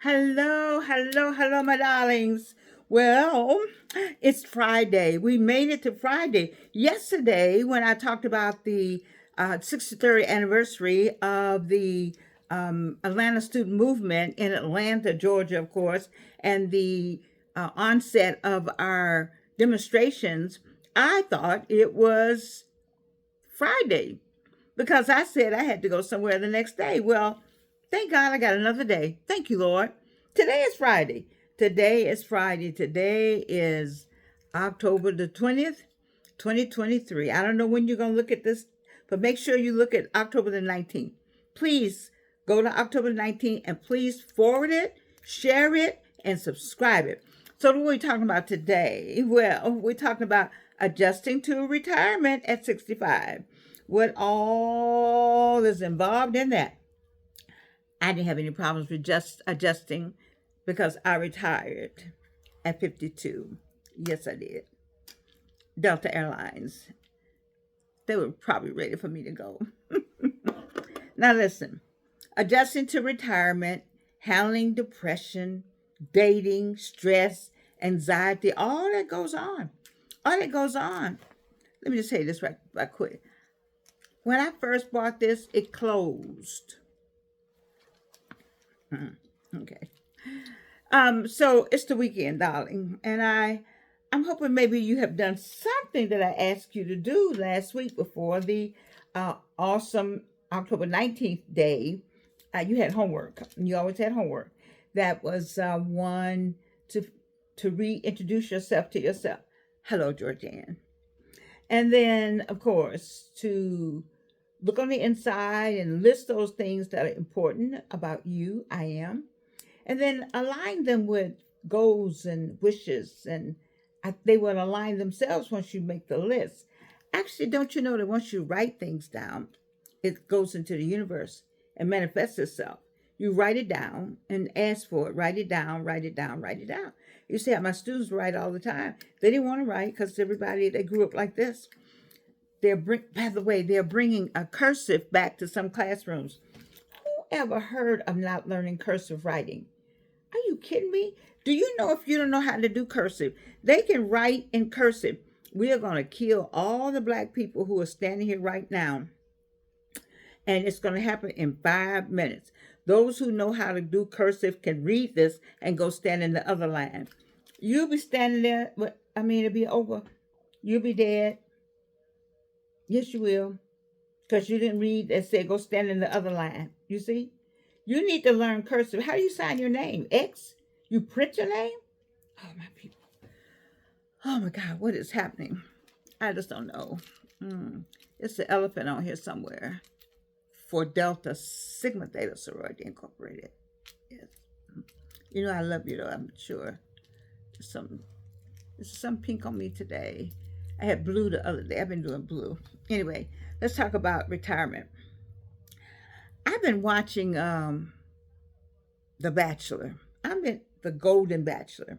Hello, hello, hello, my darlings. Well, it's Friday. We made it to Friday. Yesterday, when I talked about the 63rd anniversary of the Atlanta student movement in Atlanta, Georgia, of course, and the onset of our demonstrations, I thought it was Friday because I said I had to go somewhere the next day. Well, thank God I got another day. Thank you, Lord. Today is Friday. Today is Friday. Today is October the 20th, 2023. I don't know when you're going to look at this, but make sure you look at October the 19th. Please go to October the 19th and please forward it, share it, and subscribe it. So what are we talking about today? Well, we're talking about adjusting to retirement at 65. What all is involved in that. I didn't have any problems with just adjusting because I retired at 52. Yes, I did. Delta Airlines. They were probably ready for me to go. Now listen, adjusting to retirement, handling depression, dating, stress, anxiety, all that goes on. All that goes on. Let me just say this right quick. When I first bought this, it closed. Okay. So it's the weekend, darling, and I'm hoping maybe you have done something that I asked you to do last week before the awesome October 19th day. You had homework. You always had homework. That was one to reintroduce yourself to yourself. Hello, Georgianne. And then, of course, to look on the inside and list those things that are important about you, I am, and then align them with goals and wishes, and they will align themselves once you make the list. Actually, don't you know that once you write things down, it goes into the universe and manifests itself. You write it down and ask for it. Write it down, write it down, write it down. You see how my students write all the time. They didn't want to write because they grew up like this. By the way, they're bringing a cursive back to some classrooms. Who ever heard of not learning cursive writing? Are you kidding me? Do you know if you don't know how to do cursive, they can write in cursive. We are going to kill all the black people who are standing here right now. And it's going to happen in 5 minutes. Those who know how to do cursive can read this and go stand in the other line. You'll be standing there, but it'll be over. You'll be dead. Yes, you will. Because you didn't read and said go stand in the other line. You see? You need to learn cursive. How do you sign your name? X? You print your name? Oh, my people. Oh, my God. What is happening? I just don't know. It's the elephant on here somewhere. For Delta Sigma Theta Sorority Incorporated. Yes. You know I love you, though, I'm sure. There's some pink on me today. I had blue the other day. I've been doing blue. Anyway, let's talk about retirement. I've been watching The Bachelor. I'm in The Golden Bachelor.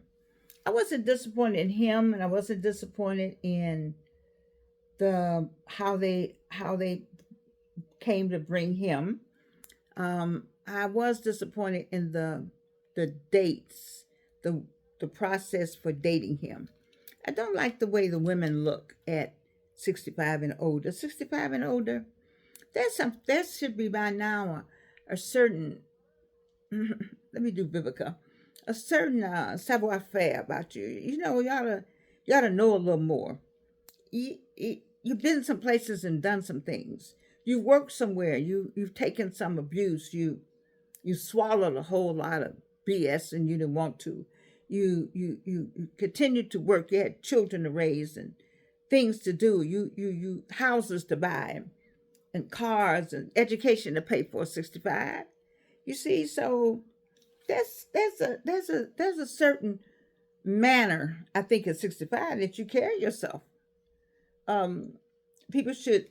I wasn't disappointed in him, and I wasn't disappointed in how they came to bring him. I was disappointed in the dates, the process for dating him. I don't like the way the women look at 65 and older. 65 and older, there should be by now a certain, let me do Vivica, a certain savoir-faire about you. You know, you ought to know a little more. You've been some places and done some things. You worked somewhere. You've taken some abuse. You swallowed a whole lot of BS and you didn't want to. You continued to work. You had children to raise and things to do. You houses to buy and cars and education to pay for. 65. You see, so there's a certain manner, I think, at 65 that you carry yourself. People should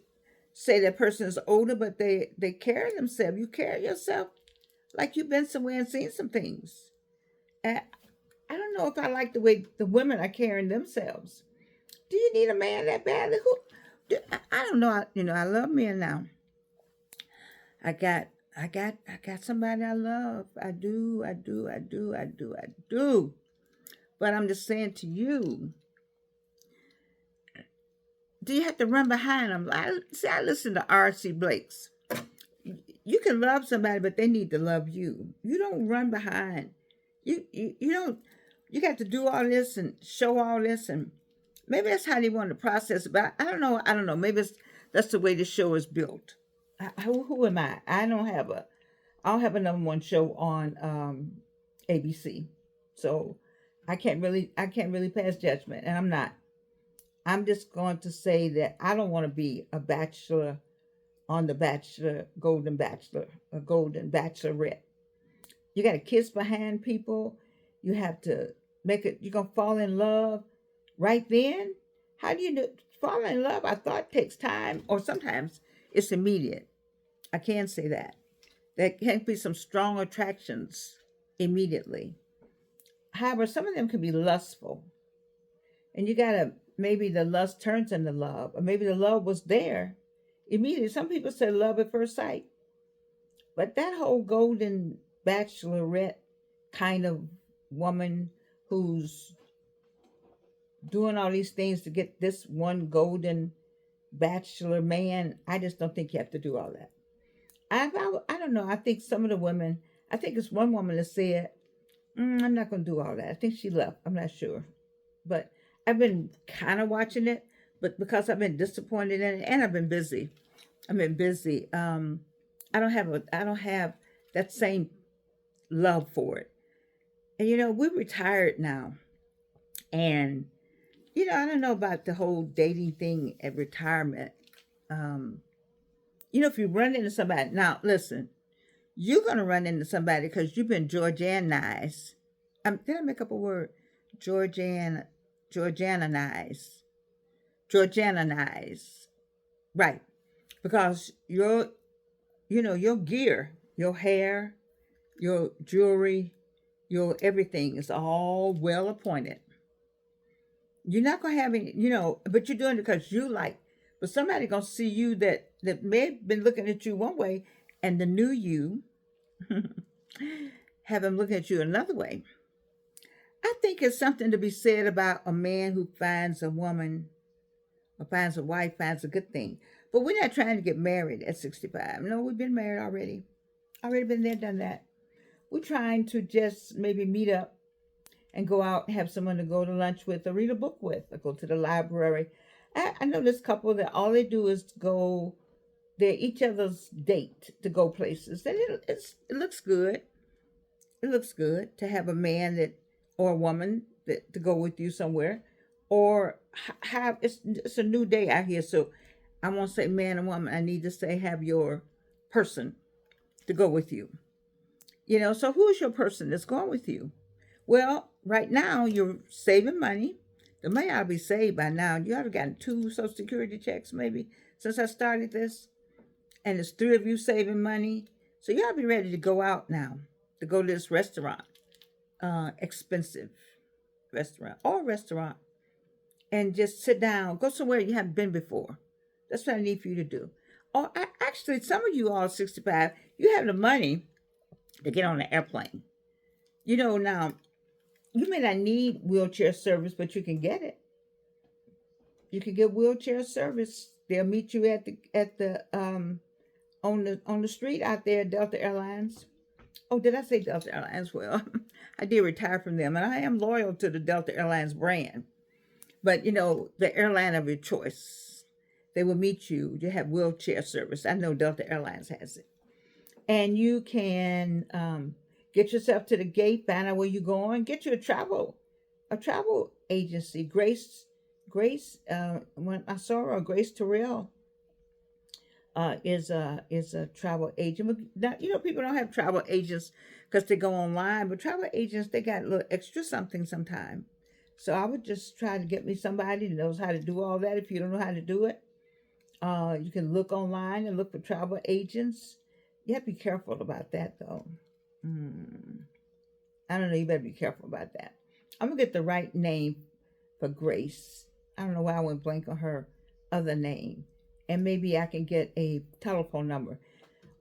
say that person is older, but they carry themselves. You carry yourself like you've been somewhere and seen some things. And I don't know if I like the way the women are carrying themselves. Do you need a man that badly? I don't know. I love men now. I got I got somebody I love. I do. But I'm just saying to you, do you have to run behind them? I listen to R.C. Blake's. You can love somebody, but they need to love you. You don't run behind. You don't. You got to do all this and show all this, and maybe that's how they want to process it. But I don't know. I don't know. Maybe that's the way the show is built. Who am I? I don't have a number one show on ABC, so I can't really pass judgment, and I'm not. I'm just going to say that I don't want to be a bachelor on the Bachelor, Golden Bachelor, a Golden Bachelorette. You got to kiss behind people. You have to make it. You're gonna fall in love right then. How do you know, fall in love? I thought takes time, or sometimes it's immediate. I can say that. There can be some strong attractions immediately. However, some of them can be lustful, and you gotta maybe the lust turns into love, or maybe the love was there immediately. Some people say love at first sight, but that whole golden bachelorette kind of woman who's doing all these things to get this one golden bachelor man, I just don't think you have to do all that. I don't know. I think some of the women, I think it's one woman that said, I'm not going to do all that. I think she left. I'm not sure. But I've been kind of watching it, but because I've been disappointed in it and I've been busy. I've been busy. I don't have that same love for it. And we're retired now. And I don't know about the whole dating thing at retirement. Um, if you run into somebody, now listen, you're gonna run into somebody because you've been Georgianized. Did I make up a word? Georgian, Georgianized, Georgianized, right? Because your gear, your hair, your jewelry, your everything is all well appointed. You're not gonna have any, but you're doing it because you like. But somebody gonna see you that may have been looking at you one way, and the new you have them looking at you another way. I think it's something to be said about a man who finds a woman or finds a wife, finds a good thing. But we're not trying to get married at 65. No, we've been married already. Already been there, done that. We're trying to just maybe meet up and go out and have someone to go to lunch with or read a book with or go to the library. I know this couple that all they do is go, they're each other's date to go places. And it looks good. It looks good to have a man that or a woman that to go with you somewhere, or have it's a new day out here. So I won't say man and woman. I need to say have your person to go with you. So who's your person that's going with you? Well, right now you're saving money. The money ought to be saved by now. You ought to have gotten 2 Social Security checks maybe since I started this, and it's 3 of you saving money. So you ought to be ready to go out now to go to this restaurant, expensive restaurant, and just sit down. Go somewhere you haven't been before. That's what I need for you to do. Or actually, some of you all 65, you have the money to get on an airplane. Now you may not need wheelchair service, but you can get it. You can get wheelchair service. They'll meet you at the on the street out there at Delta Airlines. Oh, did I say Delta Airlines? Well, I did retire from them, and I am loyal to the Delta Airlines brand. But the airline of your choice, they will meet you. You have wheelchair service. I know Delta Airlines has it, and you can get yourself to the gate, find out where you're going, get you a travel agency. Grace. When I saw her, Grace Terrell is a travel agent. But now, people don't have travel agents because they go online, but travel agents they got a little extra something sometime. So I would just try to get me somebody that knows how to do all that. If you don't know how to do it, you can look online and look for travel agents. You have to be careful about that, though. Mm, I don't know. You better be careful about that. I'm gonna get the right name for Grace. I don't know why I went blank on her other name, and maybe I can get a telephone number.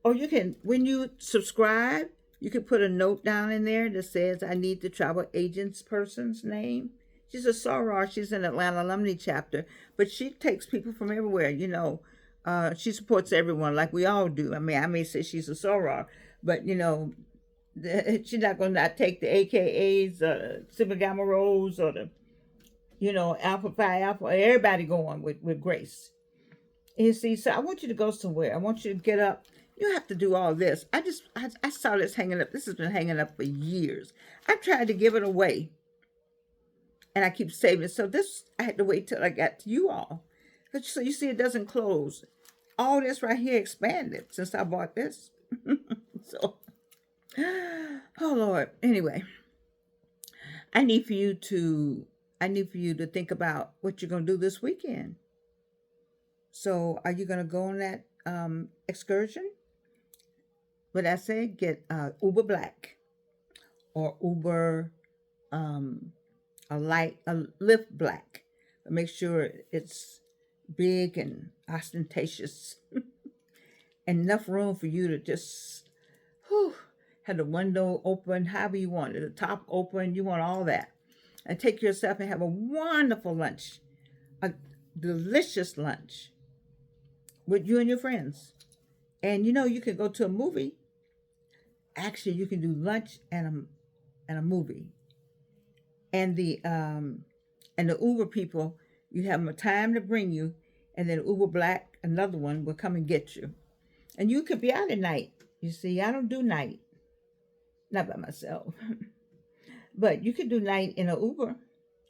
Or you can, when you subscribe, you can put a note down in there that says, I need the travel agent's person's name. She's a soror. She's in Atlanta alumni chapter, but she takes people from everywhere. She supports everyone like we all do. I mean, I may say she's a soror, but she's not going to not take the AKAs, Sigma Gamma Rose, or the Alpha Phi Alpha. Everybody going with Grace. You see, so I want you to go somewhere. I want you to get up. You have to do all this. I saw this hanging up. This has been hanging up for years. I tried to give it away, and I keep saving it. So this, I had to wait till I got to you all. So you see, it doesn't close. All this right here expanded since I bought this. So, oh Lord. Anyway, I need for you to think about what you're gonna do this weekend. So, are you gonna go on that excursion? What I said, get Uber Black or Uber a Lyft Black. But make sure it's big and ostentatious, and enough room for you to just have the window open, however you want it, the top open. You want all that, and take yourself and have a wonderful lunch, a delicious lunch with you and your friends. And you can go to a movie. Actually, you can do lunch and a movie. And the Uber people, you have them a time to bring you, and then Uber Black, another one, will come and get you. And you could be out at night. You see, I don't do night, not by myself, but you could do night in an Uber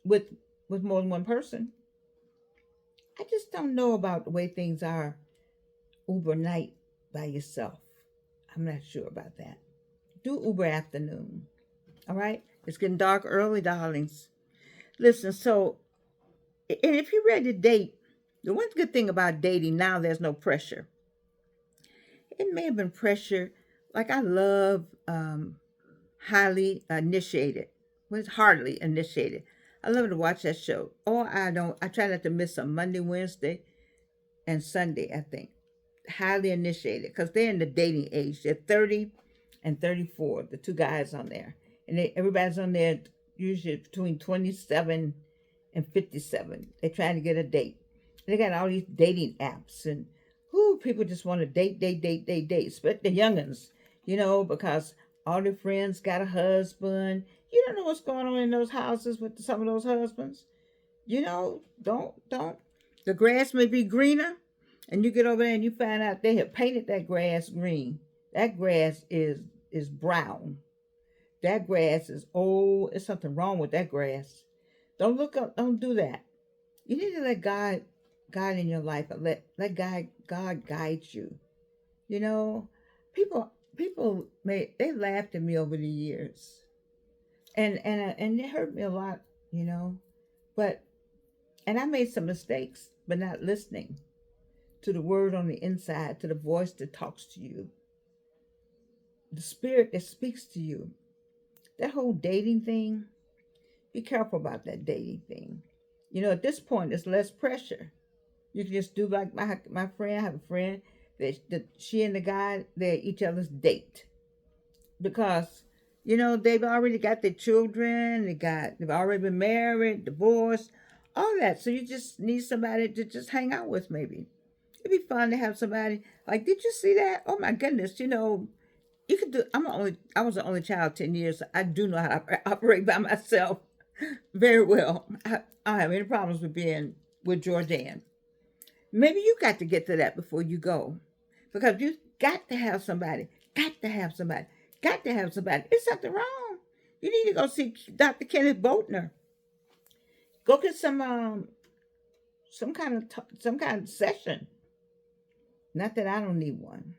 with more than one person. I just don't know about the way things are Uber night by yourself. I'm not sure about that. Do Uber afternoon. All right? It's getting dark early, darlings. Listen, so, and if you're ready to date, the one good thing about dating now, there's no pressure. It may have been pressure. Like I love Highly Initiated. Well, it's Hardly Initiated. I love to watch that show. Or I try not to miss a Monday, Wednesday, and Sunday, I think. Highly Initiated, because they're in the dating age. They're 30 and 34, the two guys on there. And everybody's on there usually between 27 and 57. They're trying to get a date. They got all these dating apps, and people just want to date, especially the youngins, because all their friends got a husband. You don't know what's going on in those houses with some of those husbands. Don't. The grass may be greener, and you get over there and you find out they have painted that grass green. That grass is brown. That grass is old. There's something wrong with that grass. Don't look up. Don't do that. You need to let God in your life. Let God guide you. People they laughed at me over the years, and it hurt me a lot. But I made some mistakes, but not listening to the word on the inside, to the voice that talks to you, the spirit that speaks to you. That whole dating thing, be careful about that dating thing. At this point, it's less pressure. You can just do like my friend. I have a friend that she and the guy, they're each other's date. Because, they've already got their children, they've already been married, divorced, all that. So you just need somebody to just hang out with, maybe. It'd be fun to have somebody like, did you see that? Oh my goodness, you could do. I was the only child 10 years. So I do know how to operate by myself very well. I don't have any problems with being with Jordan. Maybe you got to get to that before you go, because you got to have somebody. Got to have somebody. Got to have somebody. Is something wrong? You need to go see Dr. Kenneth Boltner. Go get some kind of session. Not that I don't need one.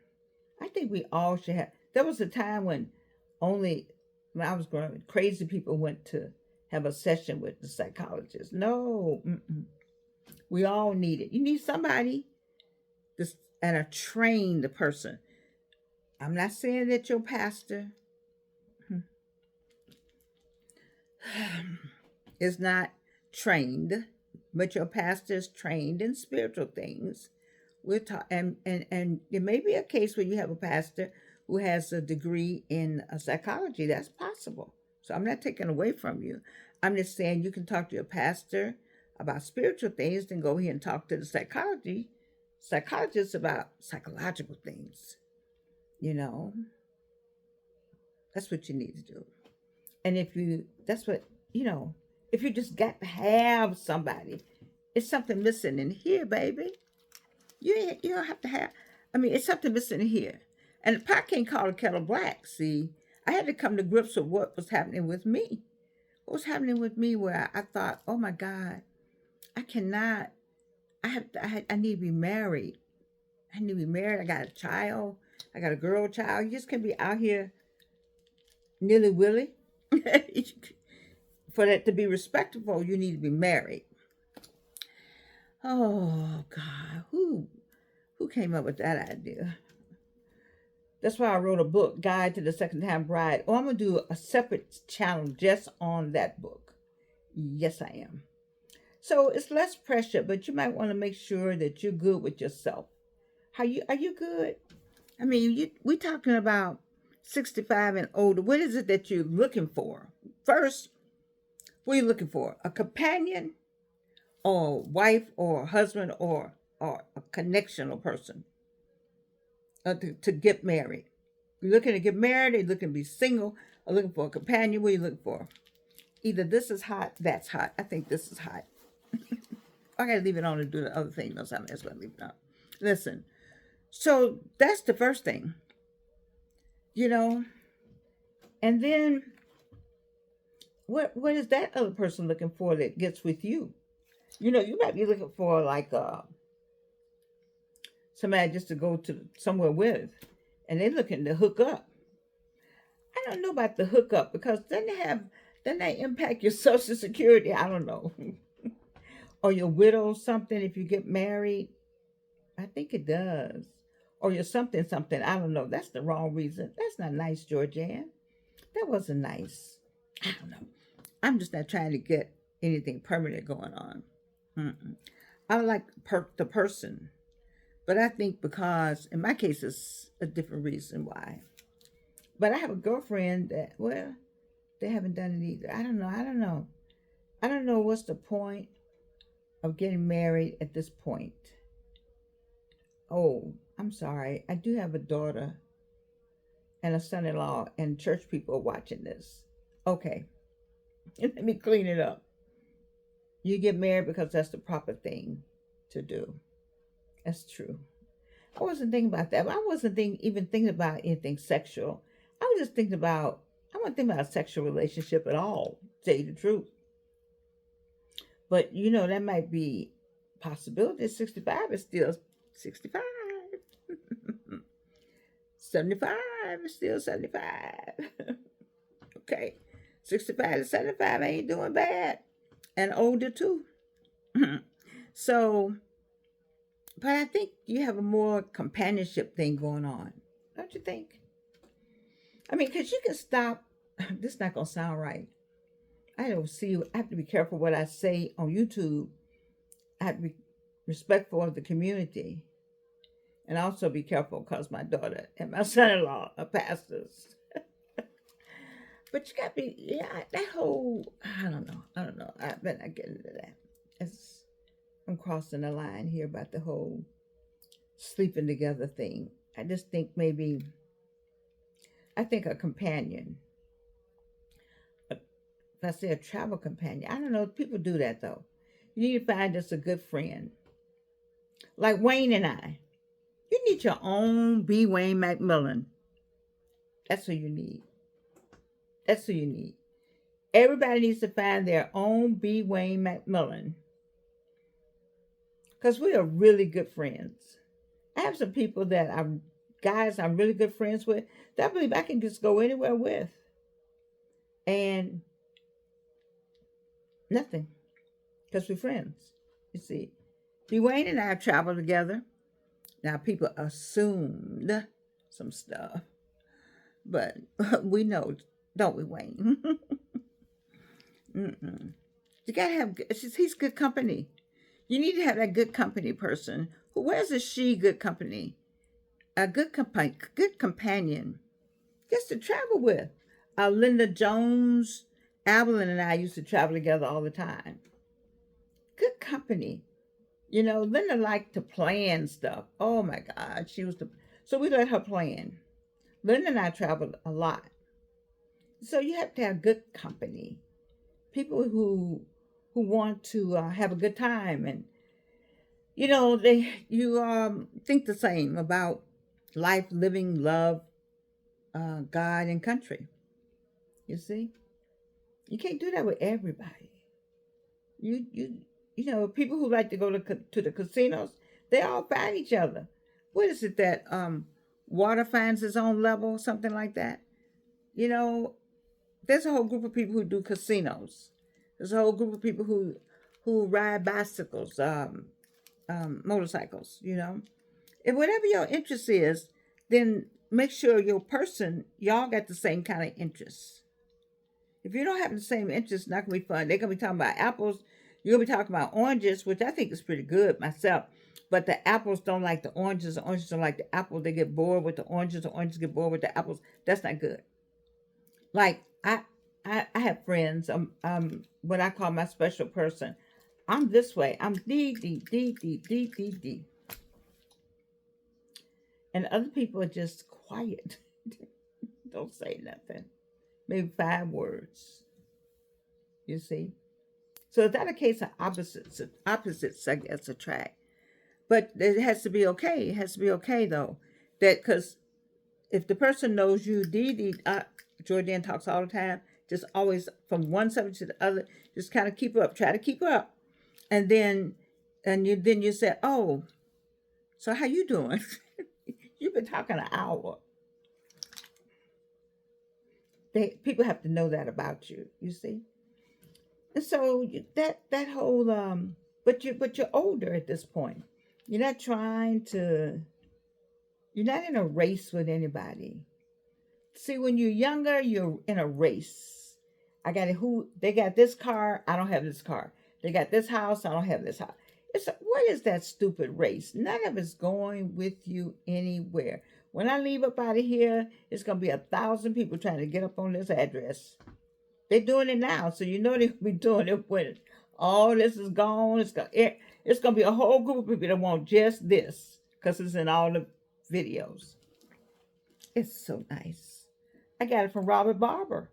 I think we all should have. There was a time when when I was growing up, crazy people went to have a session with the psychologist. No, we all need it. You need somebody and a trained person. I'm not saying that your pastor is not trained, but your pastor is trained in spiritual things, We're talking, and there may be a case where you have a pastor who has a degree in psychology. That's possible. So I'm not taking away from you. I'm just saying you can talk to your pastor about spiritual things, then go here and talk to the psychologist about psychological things. You know, that's what you need to do. And that's what, if you just got to have somebody, it's something missing in here, baby. You don't have to have. I mean, it's something missing in here. And the pot can't call the kettle black. See, I had to come to grips with what was happening with me. What was happening with me, where I thought, oh my God, I cannot. I need to be married. I need to be married. I got a child. I got a girl child. You just can't be out here nilly willy. For that to be respectable, you need to be married. Oh God, who came up with that idea? That's why I wrote a book, Guide to the Second Time Bride. Oh, I'm gonna do a separate channel just on that book. Yes, I am. So it's less pressure, but you might want to make sure that you're good with yourself. Are you good? I mean, we talking about 65 and older. What is it that you're looking for? First, what are you looking for? A companion, or wife, or husband, or a connectional person to get married? You're looking to get married, or you're looking to be single, or looking for a companion? What are you looking for? Either this is hot, that's hot. I think this is hot. I gotta leave it on to do the other thing. No, something else gonna leave it on. Listen, so that's the first thing, you know. And then what is that other person looking for that gets with you? You might be looking for like somebody just to go to somewhere with, and they're looking to hook up. I don't know about the hookup, because then they impact your social security. I don't know. Or your widow something if you get married. I think it does. Or you're something something. I don't know. That's the wrong reason. That's not nice, Georgianne. That wasn't nice. I don't know. I'm just not trying to get anything permanent going on. Mm-mm. I like the person, but I think because in my case it's a different reason why. But I have a girlfriend that, well, they haven't done it either. I don't know. I don't know. I don't know what's the point of getting married at this point. Oh, I'm sorry. I do have a daughter and a son-in-law, and church people are watching this. Okay. Let me clean it up. You get married because that's the proper thing to do. That's true. I wasn't thinking about that. I wasn't even thinking about anything sexual. I wasn't thinking about a sexual relationship at all, to tell you the truth. But that might be a possibility. 65 is still 65. 75 is still 75. Okay. 65 to 75 ain't doing bad. And older too. So, but I think you have a more companionship thing going on. Don't you think? I mean, because you can stop. This is not going to sound right. I don't see. I have to be careful what I say on YouTube. I have to be respectful of the community. And also be careful because my daughter and my son-in-law are pastors. But you got to be, that whole, I don't know. I better not get into that. I'm crossing the line here about the whole sleeping together thing. I just think I think a companion, if I say a travel companion, I don't know, people do that though. You need to find just a good friend. Like Wayne and I. You need your own B. Wayne McMillan. That's who you need. That's who you need. Everybody needs to find their own B. Wayne McMillan. Because we are really good friends. I have some people that I'm really good friends with, that I believe I can just go anywhere with. And nothing. Because we're friends. You see. B. Wayne and I have traveled together. Now, people assumed some stuff. But we know, don't we, Wayne? You got to have, he's good company. You need to have that good company person Where's a she good company? A good companion, just to travel with. Linda Jones, Evelyn, and I used to travel together all the time. Good company. Linda liked to plan stuff. Oh my God, she was the so we let her plan. Linda and I traveled a lot, so you have to have good company, people who want to have a good time, and they you think the same about life, living, love, God, and country. You see, you can't do that with everybody. People who like to go to the casinos, they all find each other. What is it that water finds its own level, something like that? You know, there's a whole group of people who do casinos. There's a whole group of people who ride bicycles, motorcycles. If whatever your interest is, then make sure y'all got the same kind of interests. If you don't have the same interests, it's not gonna be fun. They're gonna be talking about apples. You're gonna be talking about oranges, which I think is pretty good myself. But the apples don't like the oranges. The oranges don't like the apples. They get bored with the oranges. The oranges get bored with the apples. That's not good. Like I have friends. What I call my special person. I'm this way. I'm D D D D D D D, and other people are just quiet. Don't say nothing. Maybe 5 words. You see. So is that a case of opposites? Opposites, I guess, attract. But it has to be okay. It has to be okay though, that because if the person knows you, Jordan talks all the time, just always from one subject to the other, just kind of keep up, try to keep up, and then you say, oh, so how you doing? You've been talking an hour. People have to know that about you. You see, and so that whole but you're older at this point. You're not trying to. You're not in a race with anybody. See, when you're younger, you're in a race. They got this car, I don't have this car. They got this house, I don't have this house. What is that stupid race? None of it's going with you anywhere. When I leave up out of here, it's gonna be 1,000 people trying to get up on this address. They're doing it now, so you know they'll be doing it when all this is gone. It's gonna be a whole group of people that want just this because it's in all the videos. It's so nice. I got it from Robert Barber.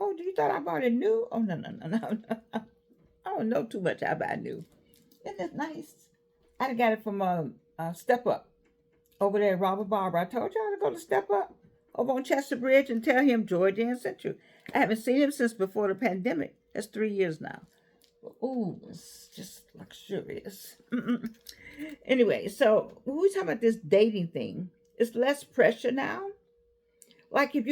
Oh, do you thought I bought it new? Oh, no, no, no, no, no. I don't know too much. I buy new. Isn't it nice? I got it from Step Up over there at Robert Barber. I told y'all to go to Step Up over on Chester Bridge and tell him Georgian sent you. I haven't seen him since before the pandemic. That's 3 years now. Ooh, it's just luxurious. Anyway, so when we talk about this dating thing, it's less pressure now. Like if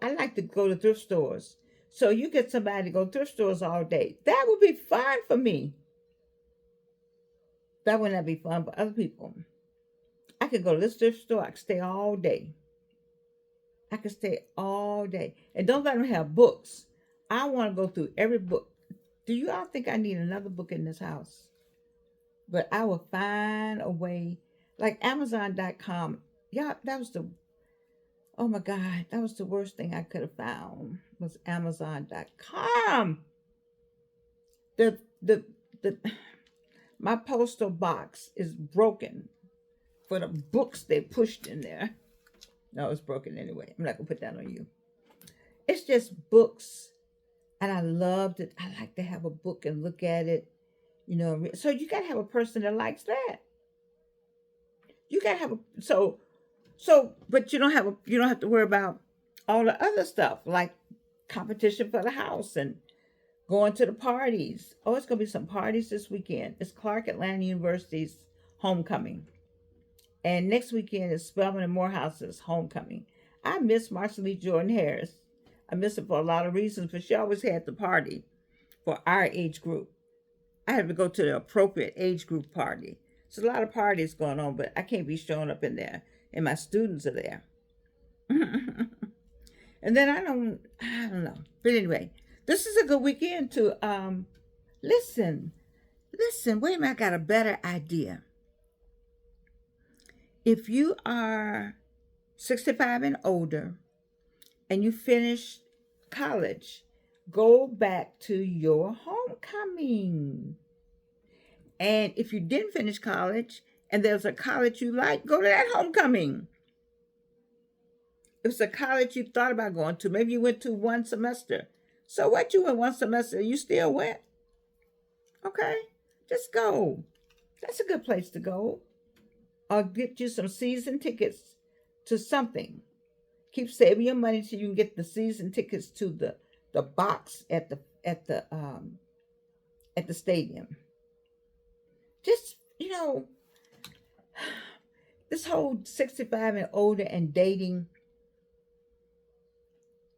I like to go to thrift stores. So you get somebody to go to thrift stores all day. That would be fine for me. That would not be fun for other people. I could go to this thrift store. I could stay all day. I could stay all day. And don't let them have books. I want to go through every book. Do you all think I need another book in this house? But I will find a way. Like Amazon.com. Yeah, oh my God, that was the worst thing I could have found was Amazon.com. The my postal box is broken for the books they pushed in there. No, it's broken anyway. I'm not gonna put that on you. It's just books, and I loved it. I like to have a book and look at it, So you gotta have a person that likes that. You gotta have but you don't have to worry about all the other stuff like competition for the house and going to the parties. Oh, it's gonna be some parties this weekend. It's Clark Atlanta University's homecoming. And next weekend is Spelman and Morehouse's homecoming. I miss Marcia Lee Jordan Harris. I miss her for a lot of reasons, but she always had the party for our age group. I had to go to the appropriate age group party. So a lot of parties going on, but I can't be showing up in there. And my students are there. And then I don't know. But anyway, this is a good weekend to listen. Wait a minute, I got a better idea. If you are 65 and older and you finish college, go back to your homecoming. And if you didn't finish college and there's a college you like, go to that homecoming. If it's a college you thought about going to, maybe you went to one semester. So what, you went one semester, you still went? Okay, just go. That's a good place to go. Or get you some season tickets to something. Keep saving your money so you can get the season tickets to the box at the stadium. Just, this whole 65 and older and dating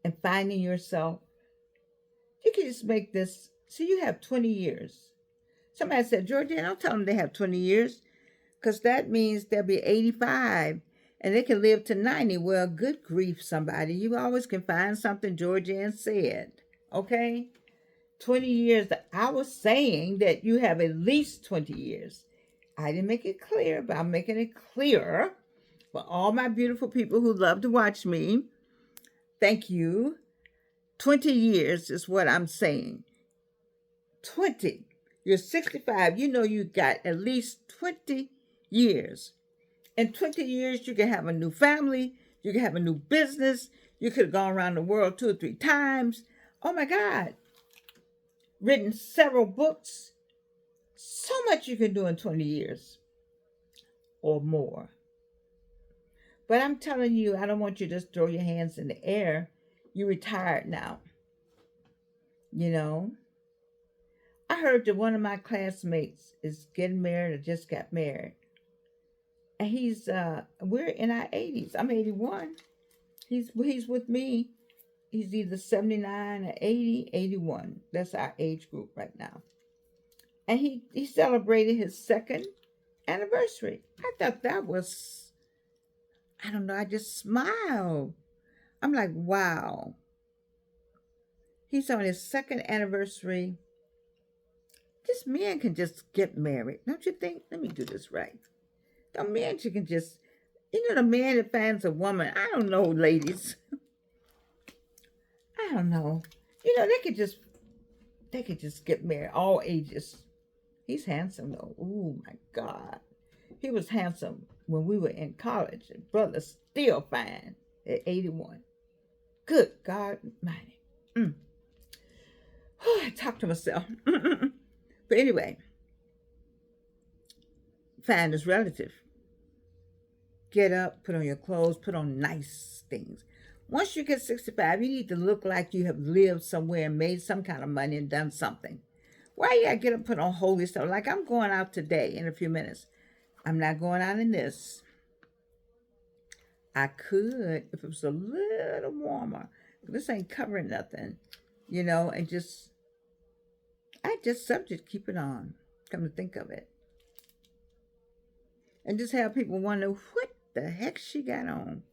and finding yourself, you can just make this. So you have 20 years. Somebody said, Georgia, don't tell them they have 20 years, because that means they'll be 85 and they can live to 90. Well, good grief, somebody. You always can find something Georgianne said. Okay? 20 years. I was saying that you have at least 20 years. I didn't make it clear, but I'm making it clearer for all my beautiful people who love to watch me. Thank you. 20 years is what I'm saying. 20. You're 65. You got at least 20 years. In 20 years, you can have a new family. You can have a new business. You could have gone around the world 2 or 3 times. Oh my God. Written several books. So much you can do in 20 years or more. But I'm telling you, I don't want you to just throw your hands in the air. You're retired now. I heard that one of my classmates is getting married or just got married. And we're in our 80s. I'm 81. He's with me. He's either 79 or 80, 81. That's our age group right now. And he celebrated his 2nd anniversary. I thought that was, I don't know, I just smiled. I'm like, wow. He's on his 2nd anniversary. This man can just get married, don't you think? Let me do this right. The man can just, the man that finds a woman, I don't know, ladies. I don't know. They could just get married, all ages. He's handsome though. Oh my God. He was handsome when we were in college. And brother's still fine at 81. Good God Almighty. I talk to myself. But anyway, fine is relative. Get up, put on your clothes, put on nice things. Once you get 65, you need to look like you have lived somewhere and made some kind of money and done something. Why you gotta get up and put on holy stuff? Like I'm going out today in a few minutes. I'm not going out in this. I could if it was a little warmer. This ain't covering nothing, and I just subject keep it on. Come to think of it. And just have people wonder what the heck she got on.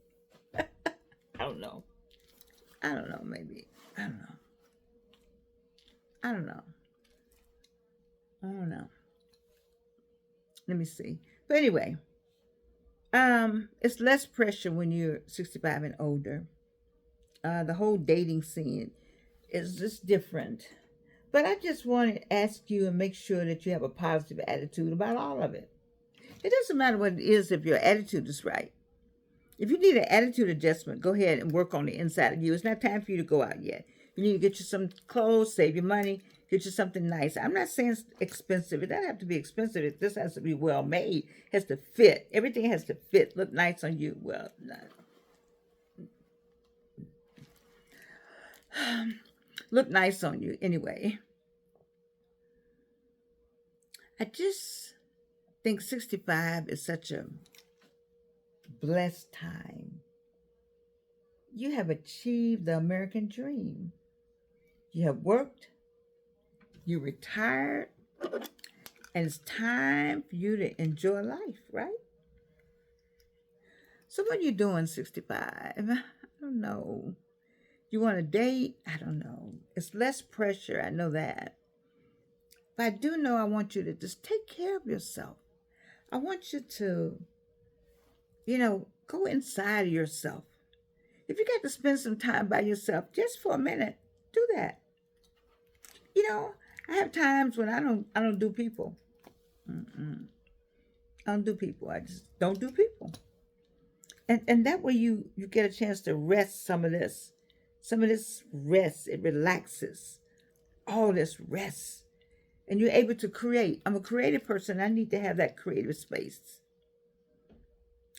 I don't know. Maybe. I don't know. Let me see. But anyway, it's less pressure when you're 65 and older. The whole dating scene is just different. But I just want to ask you and make sure that you have a positive attitude about all of it. It doesn't matter what it is if your attitude is right. If you need an attitude adjustment, go ahead and work on the inside of you. It's not time for you to go out yet. You need to get you some clothes, save your money, get you something nice. I'm not saying it's expensive. It doesn't have to be expensive. This has to be well made. It has to fit. Everything has to fit. Look nice on you. Well, not. Look nice on you anyway. I just think 65 is such a blessed time. You have achieved the American dream. You have worked, you retired, and it's time for you to enjoy life, right? So what are you doing 65? I don't know. You want to date? I don't know. It's less pressure, I know that. But I do know I want you to just take care of yourself. I want you to go inside of yourself. If you got to spend some time by yourself just for a minute, do that. You know, I have times when I don't do people. Mm-mm. I don't do people. I just don't do people. And that way you get a chance to rest some of this rest. It relaxes. All this rest, and you're able to create. I'm a creative person. I need to have that creative space.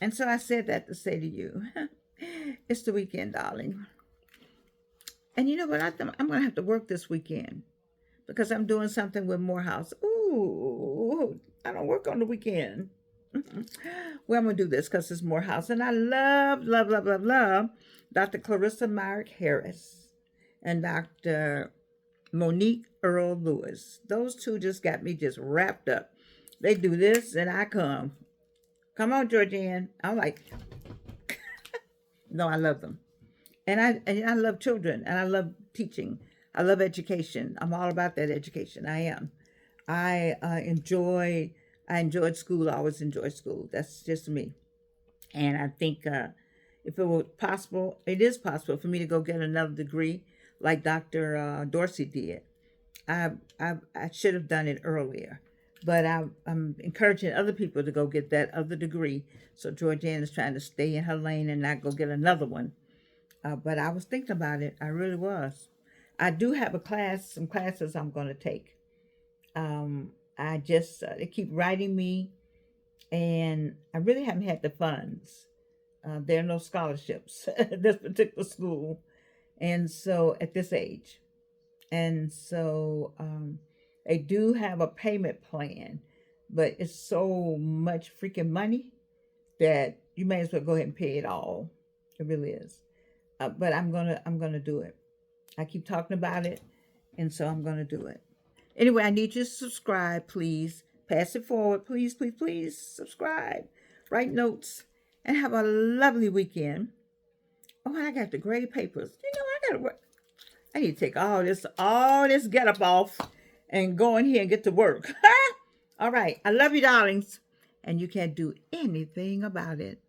And so I said that to say to you, it's the weekend, darling. And you know what? I'm going to have to work this weekend because I'm doing something with Morehouse. Ooh, I don't work on the weekend. Well, I'm going to do this because it's Morehouse. And I love, love, love, love, love Dr. Clarissa Myrick Harris and Dr. Monique Earl Lewis. Those two just got me just wrapped up. They do this and I come. Come on, Georgianne. I'm like, no, I love them. And I love children and I love teaching. I love education. I'm all about that education. I am. I enjoyed school. I always enjoyed school. That's just me. And I think if it were possible, it is possible for me to go get another degree like Dr. Dorsey did. I should have done it earlier, but I'm encouraging other people to go get that other degree. So Georgianne is trying to stay in her lane and not go get another one. But I was thinking about it. I really was. I do have some classes I'm going to take. I just, they keep writing me, and I really haven't had the funds. There are no scholarships at this particular school, and so at this age. And so they do have a payment plan, but it's so much freaking money that you may as well go ahead and pay it all. It really is. But I'm gonna do it. I keep talking about it, and so I'm gonna do it. Anyway, I need you to subscribe, please. Pass it forward, please, please, please. Subscribe, write notes, and have a lovely weekend. Oh, I got the grade papers. I gotta work. I need to take all this get up off, and go in here and get to work. All right, I love you, darlings, and you can't do anything about it.